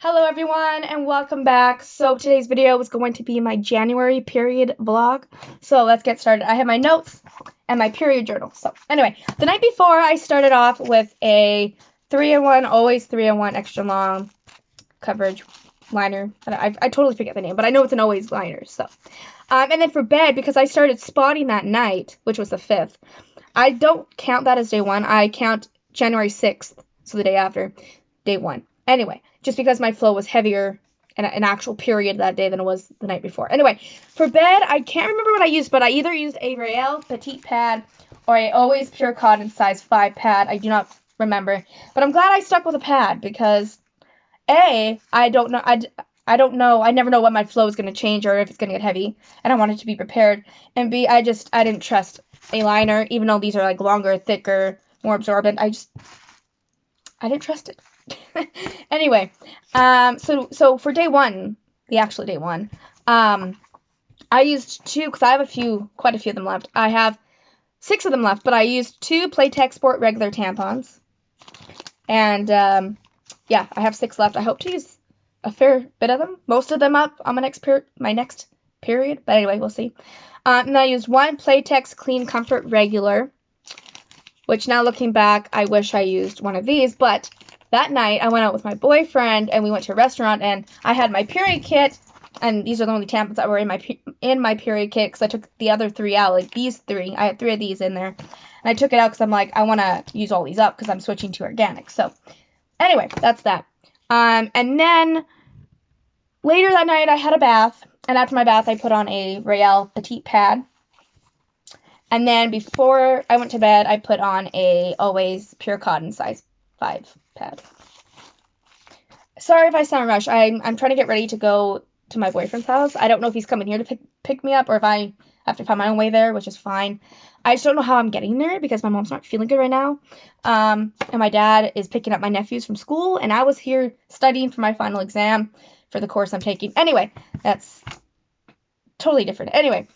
Hello everyone and welcome back. So today's video is going to be my January period vlog. So let's get started. I have my notes and my period journal. So anyway, the night before I started off with a 3-in-1, always 3-in-1 extra long coverage liner. I totally forget the name, but I know it's an always liner. So, and then for bed, because I started spotting that night, which was the 5th, I don't count that as day 1. I count January 6th, so the day after, day 1. Anyway, just because my flow was heavier in an actual period that day than it was the night before. Anyway, for bed, I can't remember what I used, but I either used a Rael Petite pad or a Always Pure Cotton size 5 pad. I do not remember, but I'm glad I stuck with a pad because A, I don't know, I never know what my flow is going to change or if it's going to get heavy, and I wanted to be prepared. And B, I didn't trust a liner, even though these are like longer, thicker, more absorbent. I didn't trust it. Anyway, so for day 1, the actual day 1, I used 2, because I have quite a few of them left. I have 6 of them left, but I used 2 Playtex Sport regular tampons. And, yeah, I have 6 left. I hope to use a fair bit of them. Most of them up on my next period. But anyway, we'll see. And I used 1 Playtex Clean Comfort regular, which now looking back, I wish I used one of these, but that night I went out with my boyfriend and we went to a restaurant and I had my period kit, and these are the only tampons that were in my period kit because I took the other 3 out, like these 3. I had 3 of these in there, and I took it out because I'm like, I want to use all these up because I'm switching to organic. So anyway, that's that. And then later that night I had a bath, and after my bath I put on a Rael Petite pad. And then before I went to bed, I put on a Always Pure Cotton size 5 pad. Sorry if I sound rushed. I'm trying to get ready to go to my boyfriend's house. I don't know if he's coming here to pick me up or if I have to find my own way there, which is fine. I just don't know how I'm getting there because my mom's not feeling good right now. And my dad is picking up my nephews from school, and I was here studying for my final exam for the course I'm taking. Anyway, that's totally different. Anyway,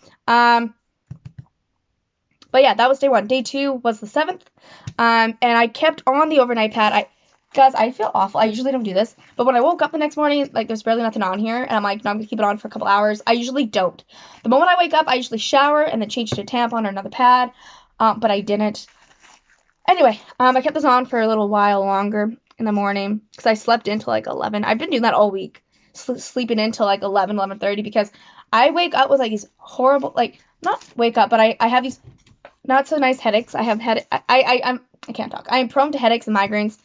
but yeah, that was day 1. Day 2 was the 7th. And I kept on the overnight pad. Guys, I feel awful. I usually don't do this. But when I woke up the next morning, like, there's barely nothing on here. And I'm like, no, I'm going to keep it on for a couple hours. I usually don't. The moment I wake up, I usually shower and then change to a tampon or another pad. But I didn't. Anyway, I kept this on for a little while longer in the morning because I slept until like 11. I've been doing that all week. Sleeping until like 11, 11:30 because I wake up with like these horrible, like, not wake up, but I have these not so nice headaches. I have I can't talk. I am prone to headaches and migraines,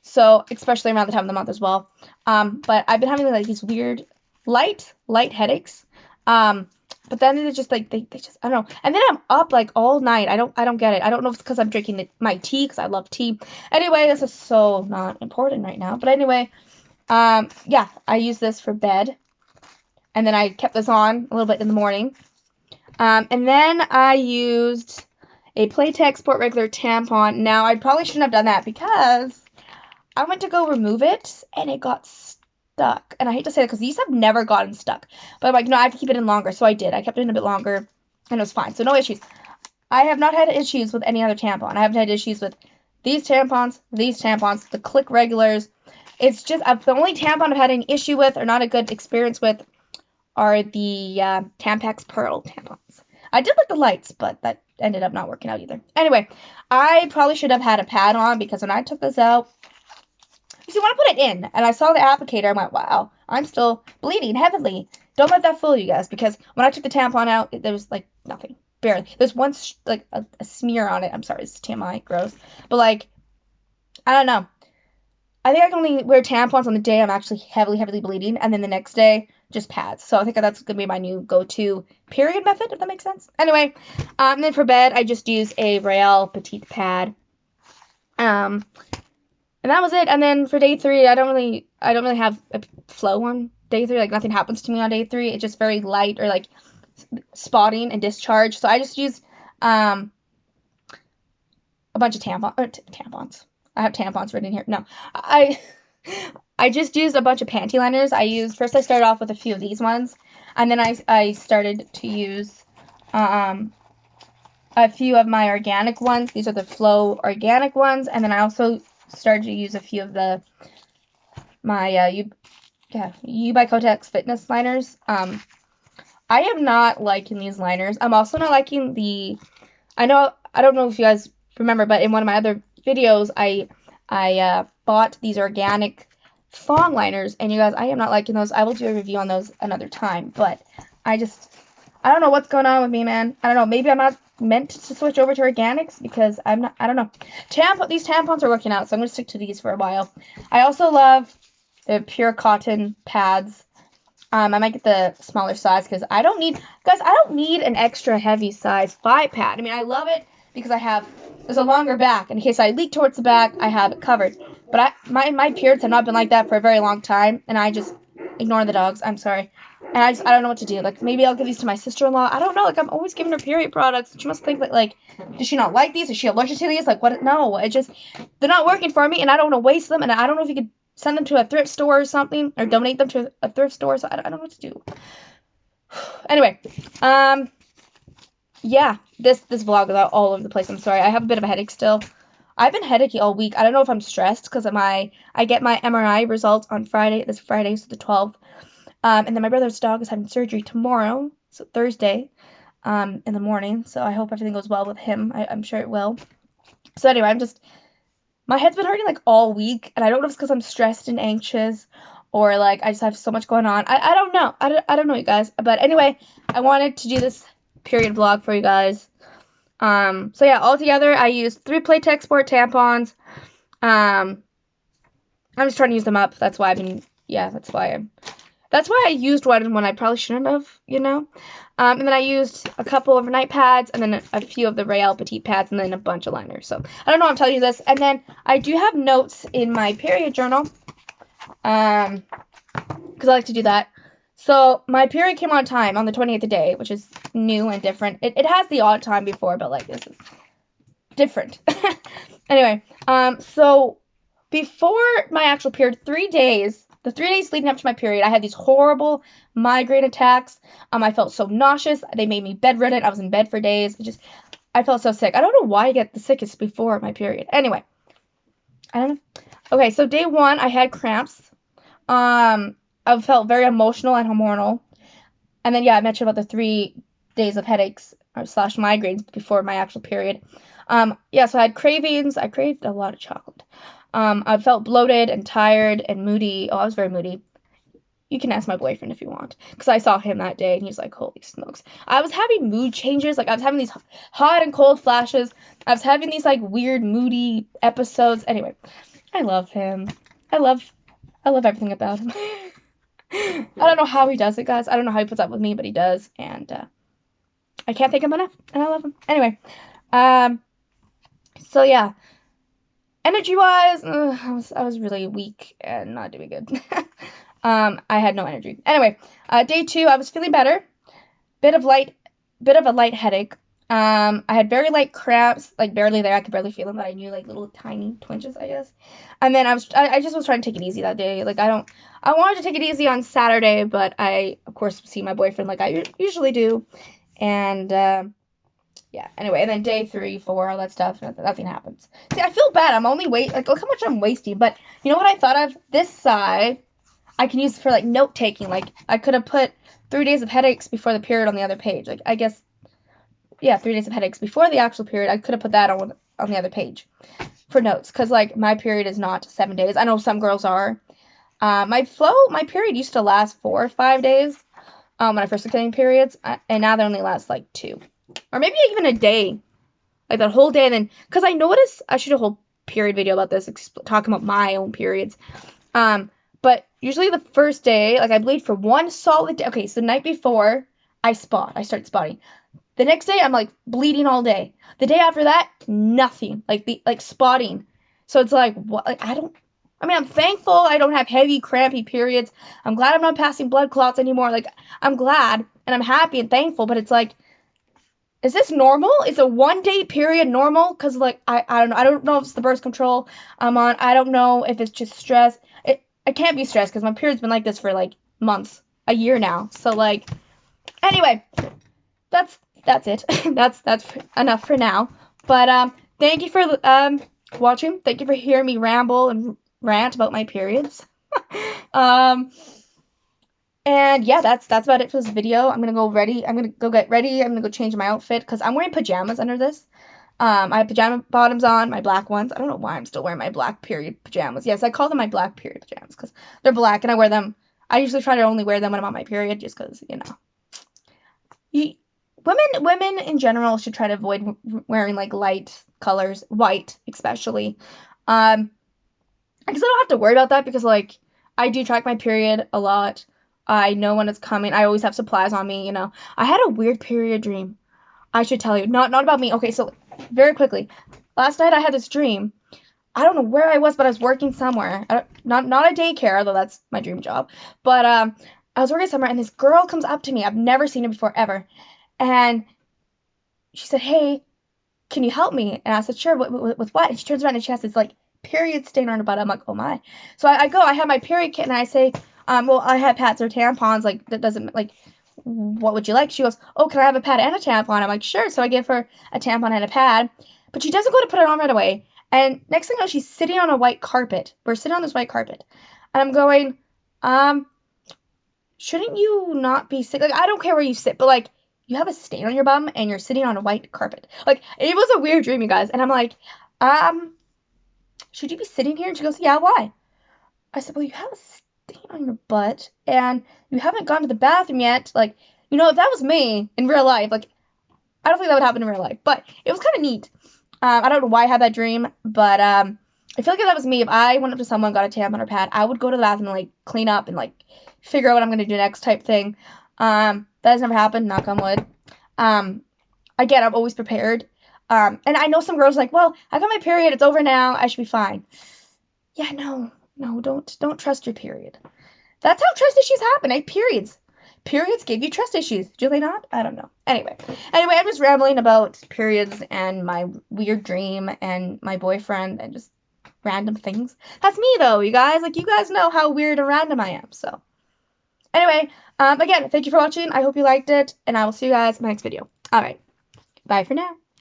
so especially around the time of the month as well. But I've been having like these weird light headaches. But then it's just like they just, I don't know. And then I'm up like all night. I don't get it. I don't know if it's because I'm drinking my tea because I love tea. Anyway, this is so not important right now. But anyway, yeah, I use this for bed, and then I kept this on a little bit in the morning. And then I used a Playtex Sport regular tampon. Now, I probably shouldn't have done that because I went to go remove it and it got stuck. And I hate to say that because these have never gotten stuck. But I'm like, no, I have to keep it in longer. So I did. I kept it in a bit longer and it was fine. So no issues. I have not had issues with any other tampon. I haven't had issues with these tampons, the Click regulars. It's just the only tampon I've had an issue with or not a good experience with are the Tampax Pearl tampons. I did like the lights, but that ended up not working out either. Anyway, I probably should have had a pad on because when I took this out, you see, when I put it in and I saw the applicator, I went, wow, I'm still bleeding heavily. Don't let that fool you guys, because when I took the tampon out, there was like nothing, barely. There's one like a smear on it. I'm sorry, it's TMI, gross. But like, I don't know. I think I can only wear tampons on the day I'm actually heavily bleeding, and then the next day, just pads. So I think that's going to be my new go-to period method, if that makes sense. Anyway, and then for bed, I just use a Rael Petite pad. And that was it. And then for day 3, I don't really have a flow on day 3. Like, nothing happens to me on day 3. It's just very light or, like, spotting and discharge. So I just use a bunch of tampons. I have tampons written here. No, I just used a bunch of panty liners. First I started off with a few of these ones, and then I started to use a few of my organic ones. These are the Flow organic ones, and then I also started to use a few of my yeah, You by Kotex Fitness liners. I am not liking these liners. I'm also not liking the, I don't know if you guys remember, but in one of my other videos, I bought these organic thong liners, and you guys, I am not liking those. I will do a review on those another time, but I don't know what's going on with me, man. I don't know. Maybe I'm not meant to switch over to organics because I don't know. These tampons are working out, so I'm going to stick to these for a while. I also love the pure cotton pads. I might get the smaller size because I don't need an extra heavy size 5 pad. I mean, I love it because there's a longer back. In case I leak towards the back, I have it covered. But my periods have not been like that for a very long time, and I just ignore the dogs. I'm sorry. And I don't know what to do. Like, maybe I'll give these to my sister-in-law. I don't know. Like, I'm always giving her period products. She must think that, like, does she not like these? Is she allergic to these? Like, what? No. They're not working for me, and I don't want to waste them, and I don't know if you could send them to a thrift store or something, or donate them to a thrift store, so I don't know what to do. Anyway, yeah, this vlog is all over the place. I'm sorry. I have a bit of a headache still. I've been headachy all week. I don't know if I'm stressed because I get my MRI results on this Friday, so the 12th. And then my brother's dog is having surgery tomorrow, so Thursday, in the morning. So I hope everything goes well with him. I'm sure it will. So anyway, my head's been hurting like all week, and I don't know if it's because I'm stressed and anxious, or like I just have so much going on. I don't know. I don't know, you guys. But anyway, I wanted to do this period vlog for you guys. So yeah, altogether I used 3 Playtex Sport tampons. I'm just trying to use them up. That's why I used one when I probably shouldn't have, you know. And then I used a couple overnight pads, and then a few of the Real Petite pads, and then a bunch of liners. So I don't know why I'm telling you this. And then I do have notes in my period journal, because I like to do that. So my period came on time on the 28th day, which is new and different. It has the odd time before, but like this is different. Anyway, so before my actual period, the 3 days leading up to my period, I had these horrible migraine attacks. I felt so nauseous. They made me bedridden. I was in bed for days. I felt so sick. I don't know why I get the sickest before my period. Anyway, I don't know. Okay, so day 1, I had cramps. I felt very emotional and hormonal. And then, yeah, I mentioned about the 3 days of headaches / migraines before my actual period. Yeah, so I had cravings. I craved a lot of chocolate. I felt bloated and tired and moody. Oh, I was very moody. You can ask my boyfriend if you want, because I saw him that day and he was like, holy smokes. I was having mood changes. Like, I was having these hot and cold flashes. I was having these like weird moody episodes. Anyway, I love him. I love everything about him. I don't know how he does it, guys. I don't know how he puts up with me, but he does. And I can't thank him enough. And I love him. Anyway, so yeah. Energy-wise, I was really weak and not doing good. I had no energy. Anyway, day 2, I was feeling better. Bit of a light headache. I had very light cramps, like barely there. I could barely feel them, but I knew like little tiny twinges, I guess. And then I just was trying to take it easy that day. Like I wanted to take it easy on Saturday, but I of course see my boyfriend like I usually do, and yeah, anyway, and then day 3, 4, all that stuff, nothing happens. See, I feel bad. I'm only like, look how much I'm wasting. But you know what I thought of? This side, I can use for, like, note-taking. Like, I could have put 3 days of headaches before the period on the other page. Like, I guess, yeah, 3 days of headaches before the actual period. I could have put that on the other page for notes. Because, like, my period is not 7 days. I know some girls are. My period used to last 4 or 5 days when I first was getting periods. And now they only last, like, 2. Or maybe even a day, like that whole day, and then, because I noticed, I should do a whole period video about this, talking about my own periods, but usually the first day, like I bleed for 1 solid day. Okay, so the night before, I start spotting. The next day, I'm like bleeding all day. The day after that, nothing, like spotting. So it's like, what, like I'm thankful I don't have heavy, crampy periods. I'm glad I'm not passing blood clots anymore. Like, I'm glad, and I'm happy and thankful, but it's like, is this normal? Is a 1 day period normal? Because, like, I don't know. I don't know if it's the birth control I'm on. I don't know if it's just stress. I can't be stressed because my period's been like this for, like, months. A year now. So, like, anyway, that's it. that's enough for now. But, thank you for, watching. Thank you for hearing me ramble and rant about my periods. And yeah, that's about it for this video. I'm gonna go ready. I'm gonna go get ready. I'm gonna go change my outfit because I'm wearing pajamas under this. I have pajama bottoms on, my black ones. I don't know why I'm still wearing my black period pajamas. Yes, I call them my black period pajamas because they're black and I wear them. I usually try to only wear them when I'm on my period, just because you, women in general should try to avoid wearing like light colors, white especially. Because I don't have to worry about that because like I do track my period a lot. I know when it's coming. I always have supplies on me. I had a weird period dream. I should tell you. Not about me. Okay, so very quickly. Last night I had this dream. I don't know where I was, but I was working somewhere. Not a daycare, although that's my dream job. But I was working somewhere, and this girl comes up to me. I've never seen her before ever, and she said, "Hey, can you help me?" And I said, "Sure. With what?" And she turns around and she has this like period stain on her butt. I'm like, "Oh my!" So I go. I have my period kit, and I say, "Well, I have pads or tampons. Like that doesn't like." What would you like? She goes, "Oh, can I have a pad and a tampon?" I'm like, "Sure." So I give her a tampon and a pad, but she doesn't go to put it on right away. And next thing I know, she's sitting on a white carpet. We're sitting on this white carpet. And I'm going, shouldn't you not be sitting? Like, I don't care where you sit, but like, you have a stain on your bum and you're sitting on a white carpet. Like, it was a weird dream, you guys. And I'm like, should you be sitting here? And she goes, "Yeah, why?" I said, "Well, you have a stain on your butt and you haven't gone to the bathroom yet. Like, if that was me in real life, like, I don't think that would happen in real life, but it was kind of neat. I don't know why I had that dream, but I feel like if that was me, if I went up to someone, got a tampon or pad, I would go to the bathroom and like clean up and like figure out what I'm gonna do next type thing. That has never happened, knock on wood. Again, I'm always prepared. And I know some girls like, "Well, I got my period, it's over now, I should be fine." Yeah, no, don't trust your period. That's how trust issues happen, eh? Periods give you trust issues. Do they not? I don't know. Anyway, I'm just rambling about periods and my weird dream and my boyfriend and just random things. That's me though, you guys. Like, you guys know how weird and random I am. So anyway, again, thank you for watching. I hope you liked it, and I will see you guys in my next video. All right, bye for now.